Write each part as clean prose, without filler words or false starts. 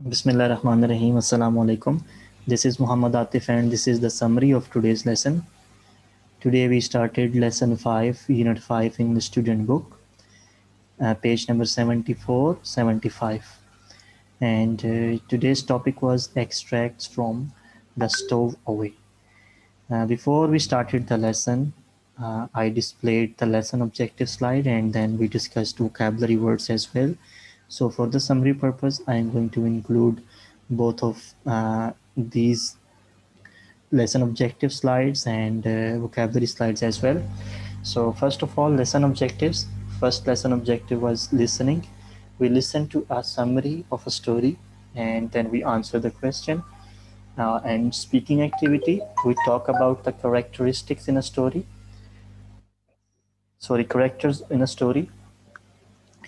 Bismillah Rahman Rahim. Assalamu alaikum. This is Muhammad Atif and this is the summary of today's lesson. Today we started lesson 5, unit 5 in the student book, page number 74, 75. And today's topic was extracts from the Stowaway. Before we started the lesson, I displayed the lesson objective slide and then we discussed vocabulary words as well. So for the summary purpose, I am going to include both of these lesson objective slides and vocabulary slides as well. So first of all, lesson objectives. First lesson objective was listening. We listen to a summary of a story and then we answer the question. And speaking activity, we talk about the characteristics in a story. Sorry, characters in a story.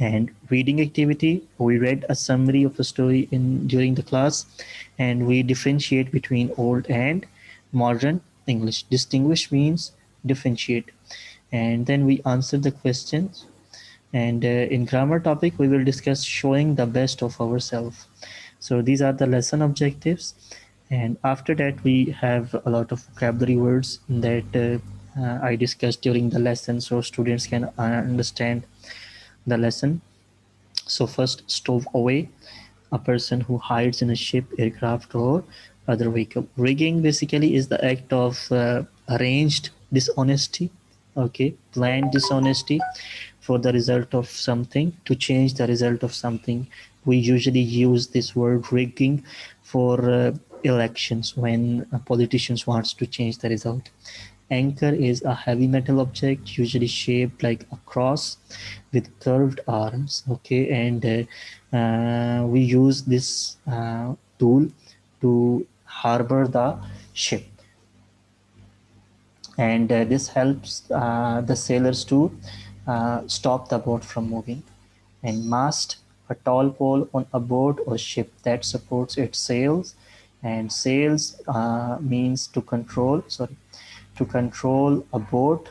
And reading activity, we read a summary of a story in during the class, and we differentiate between old and modern English. Distinguish means differentiate. And then we answer the questions. And in grammar topic, we will discuss showing the best of ourselves. So these are the lesson objectives. And after that, we have a lot of vocabulary words that I discussed during the lesson so students can understand the lesson. So first, stowaway, a person who hides in a ship, aircraft, or other vehicle. Rigging basically is the act of arranged dishonesty, okay, planned dishonesty for the result of something, to change the result of something. We usually use this word rigging for elections when politicians wants to change the result. Anchor is a heavy metal object, usually shaped like a cross with curved arms. Okay, and we use this tool to harbor the ship, and this helps the sailors to stop the boat from moving. And mast, a tall pole on a boat or ship that supports its sails. And sails means to control, sorry, to control a boat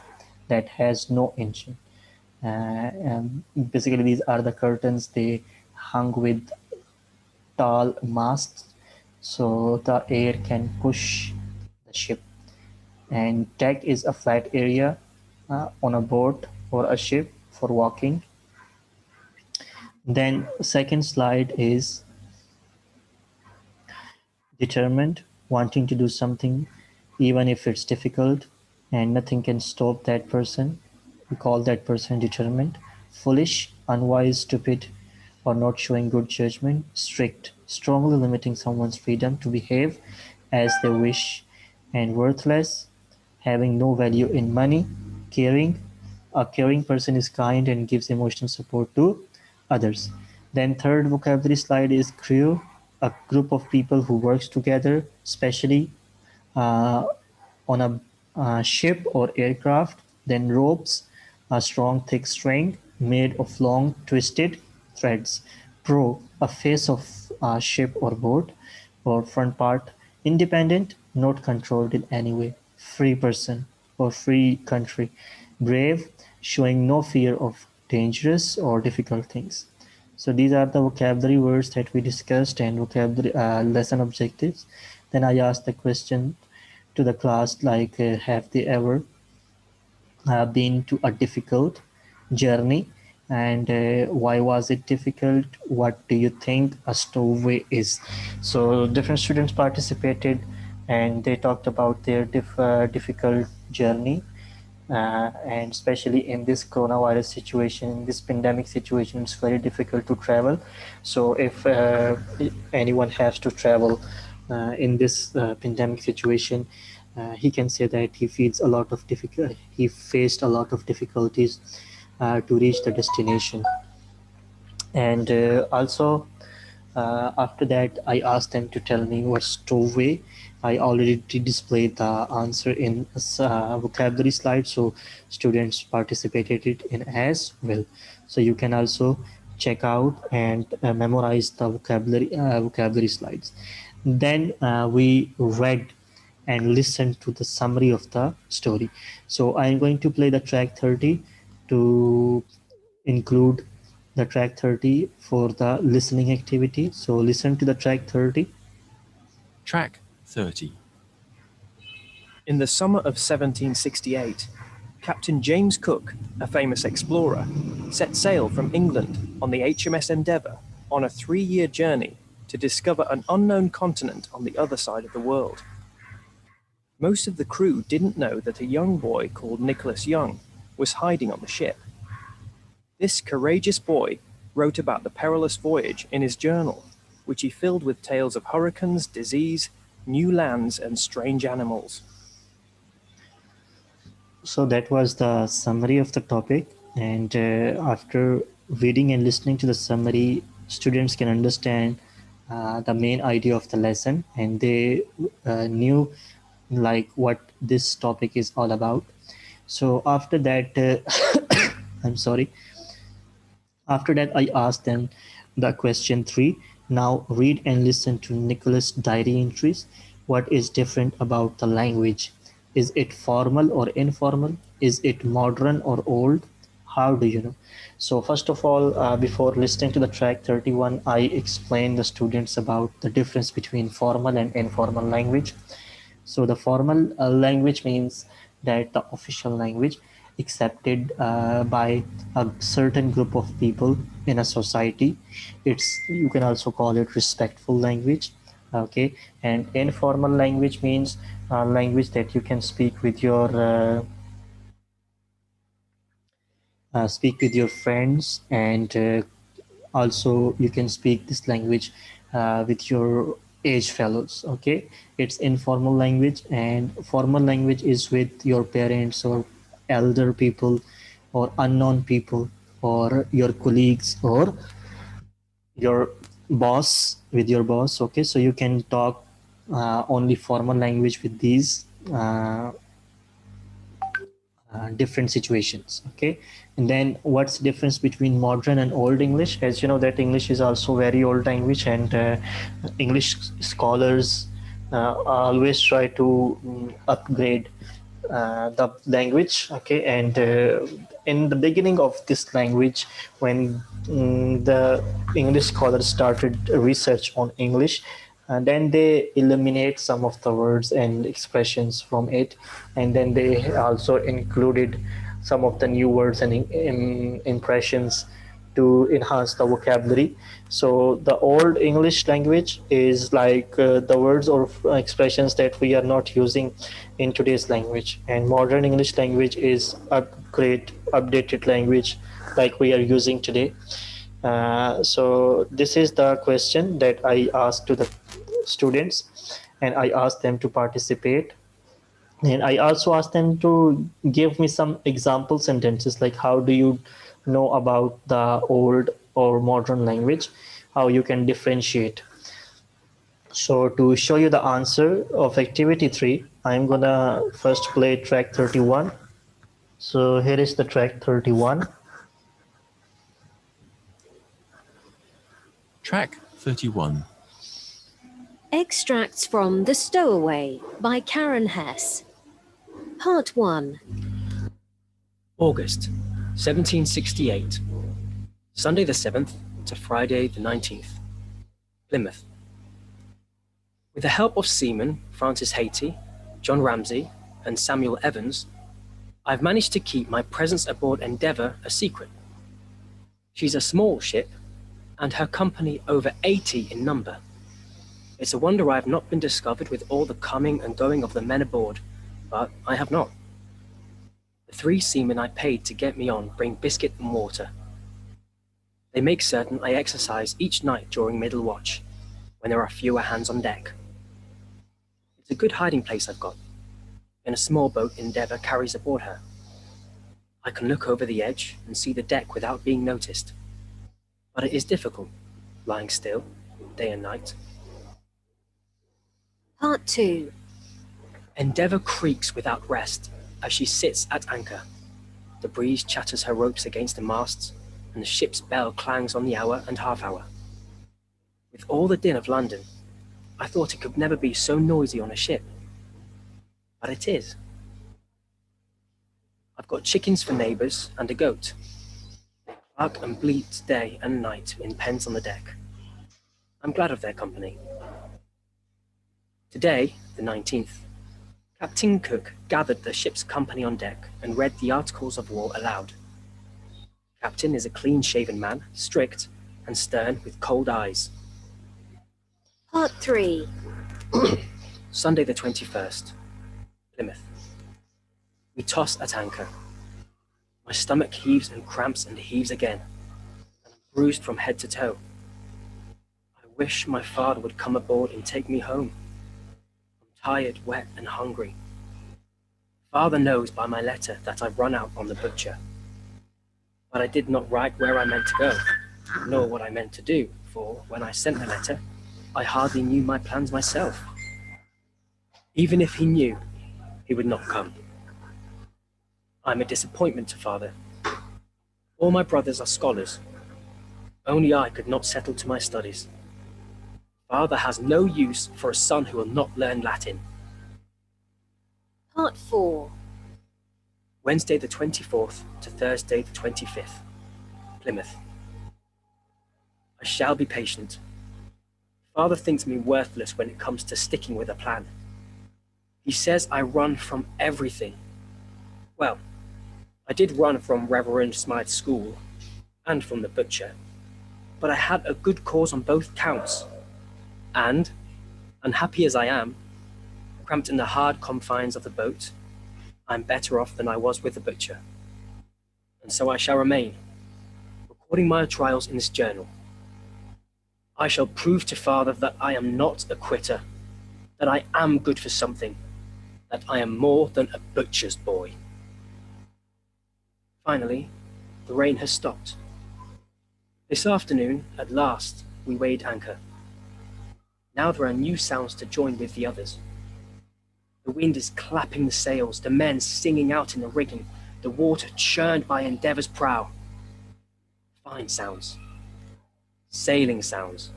that has no engine. And basically, these are the curtains they hung with tall masts so the air can push the ship. And deck is a flat area on a boat or a ship for walking. Then second slide is determined, wanting to do something even if it's difficult and nothing can stop that person. We call that person determined. Foolish, unwise, stupid, or not showing good judgment. Strict, strongly limiting someone's freedom to behave as they wish. And worthless, having no value in money. Caring, a caring person is kind and gives emotional support to others. Then third vocabulary slide is crew, a group of people who works together, especially uh, on a ship or aircraft. Then ropes, a strong thick string made of long twisted threads. Pro, a face of a ship or boat or front part. Independent, not controlled in any way. Free person or free country. Brave, showing no fear of dangerous or difficult things. So these are the vocabulary words that we discussed and vocabulary lesson objectives. Then I asked the question to the class like, have they ever been to a difficult journey, and why was it difficult? What do you think a stowaway is? So different students participated and they talked about their difficult journey, and especially in this coronavirus situation, in this pandemic situation, it's very difficult to travel. So if anyone has to travel in this pandemic situation, he can say that he feels a lot of difficult. He faced a lot of difficulties to reach the destination, and also after that, I asked them to tell me what stowaway. I already displayed the answer in a vocabulary slide, so students participated it in as well. So you can also check out and memorize the vocabulary slides. Then we read and listened to the summary of the story. So I am going to play the track 30 to include the track 30 for the listening activity. So listen to the track 30. Track 30. In the summer of 1768, Captain James Cook, a famous explorer, set sail from England on the HMS Endeavour on a 3-year journey to discover an unknown continent on the other side of the world. Most of the crew didn't know that a young boy called Nicholas Young was hiding on the ship. This courageous boy wrote about the perilous voyage in his journal, which he filled with tales of hurricanes, disease, new lands, and strange animals. So that was the summary of the topic, and after reading and listening to the summary, students can understand the main idea of the lesson, and they knew like what this topic is all about. So after that, I'm sorry. After that, I asked them the question 3. Now read and listen to Nicholas' diary entries. What is different about the language? Is it formal or informal? Is it modern or old? How do you know? So first of all, before listening to the track 31, I explained the students about the difference between formal and informal language. So the formal language means that the official language accepted by a certain group of people in a society. It's, you can also call it respectful language. Okay, and informal language means language that you can speak with your friends, and also you can speak this language with your age fellows. Okay, it's informal language, and formal language is with your parents or elder people or unknown people or your colleagues or your boss, with your boss. Okay, so you can talk only formal language with these different situations. Okay, and then what's the difference between modern and old English? As you know that English is also very old language, and English scholars always try to upgrade the language. Okay, and in the beginning of this language, when the English scholars started research on English, and then they eliminate some of the words and expressions from it, and then they also included some of the new words and impressions to enhance the vocabulary. So the old English language is like the words or expressions that we are not using in today's language, and modern English language is updated language like we are using today. So this is the question that I asked to the students, and I asked them to participate, and I also asked them to give me some example sentences, like how do you know about the old or modern language, how you can differentiate. So to show you the answer of activity 3, I'm gonna first play track 31. So here is the track 31. Track 31. Extracts from The Stowaway by Karen Hess. Part 1. August 1768. Sunday the 7th to Friday the 19th. Plymouth. With the help of seamen Francis Hayti, John Ramsay, and Samuel Evans, I've managed to keep my presence aboard Endeavour a secret. She's a small ship, and her company over 80 in number. It's a wonder I have not been discovered with all the coming and going of the men aboard, but I have not. The 3 seamen I paid to get me on bring biscuit and water. They make certain I exercise each night during middle watch, when there are fewer hands on deck. It's a good hiding place I've got, in a small boat Endeavour carries aboard her. I can look over the edge and see the deck without being noticed, but it is difficult, lying still, day and night. Part 2. Endeavour creaks without rest as she sits at anchor. The breeze chatters her ropes against the masts, and the ship's bell clangs on the hour and half hour. With all the din of London, I thought it could never be so noisy on a ship. But it is. I've got chickens for neighbours and a goat. Bark and bleat day and night in pens on the deck. I'm glad of their company. Today, the 19th, Captain Cook gathered the ship's company on deck and read the Articles of War aloud. Captain is a clean-shaven man, strict and stern with cold eyes. Part 3. Sunday the 21st, Plymouth. We toss at anchor. My stomach heaves and cramps and heaves again, and I'm bruised from head to toe. I wish my father would come aboard and take me home. I'm tired, wet, and hungry. Father knows by my letter that I've run out on the butcher. But I did not write where I meant to go, nor what I meant to do, for when I sent the letter, I hardly knew my plans myself. Even if he knew, he would not come. I'm a disappointment to father. All my brothers are scholars. Only I could not settle to my studies. Father has no use for a son who will not learn Latin. Part 4. Wednesday the 24th to Thursday the 25th, Plymouth. I shall be patient. Father thinks me worthless when it comes to sticking with a plan. He says I run from everything. Well, I did run from Reverend Smythe's school and from the butcher, but I had a good cause on both counts. And, unhappy as I am, cramped in the hard confines of the boat, I'm better off than I was with the butcher. And so I shall remain, recording my trials in this journal. I shall prove to father that I am not a quitter, that I am good for something, that I am more than a butcher's boy. Finally, the rain has stopped. This afternoon, at last, we weighed anchor. Now there are new sounds to join with the others. The wind is clapping the sails, the men singing out in the rigging, the water churned by Endeavour's prow. Fine sounds. Sailing sounds.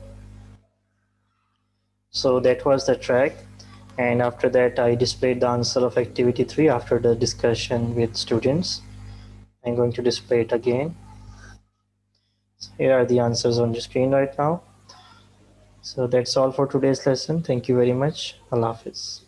So that was the track. And after that, I displayed the answer of activity 3 after the discussion with students. I'm going to display it again. So here are the answers on the screen right now. So that's all for today's lesson. Thank you very much. Allah Hafiz.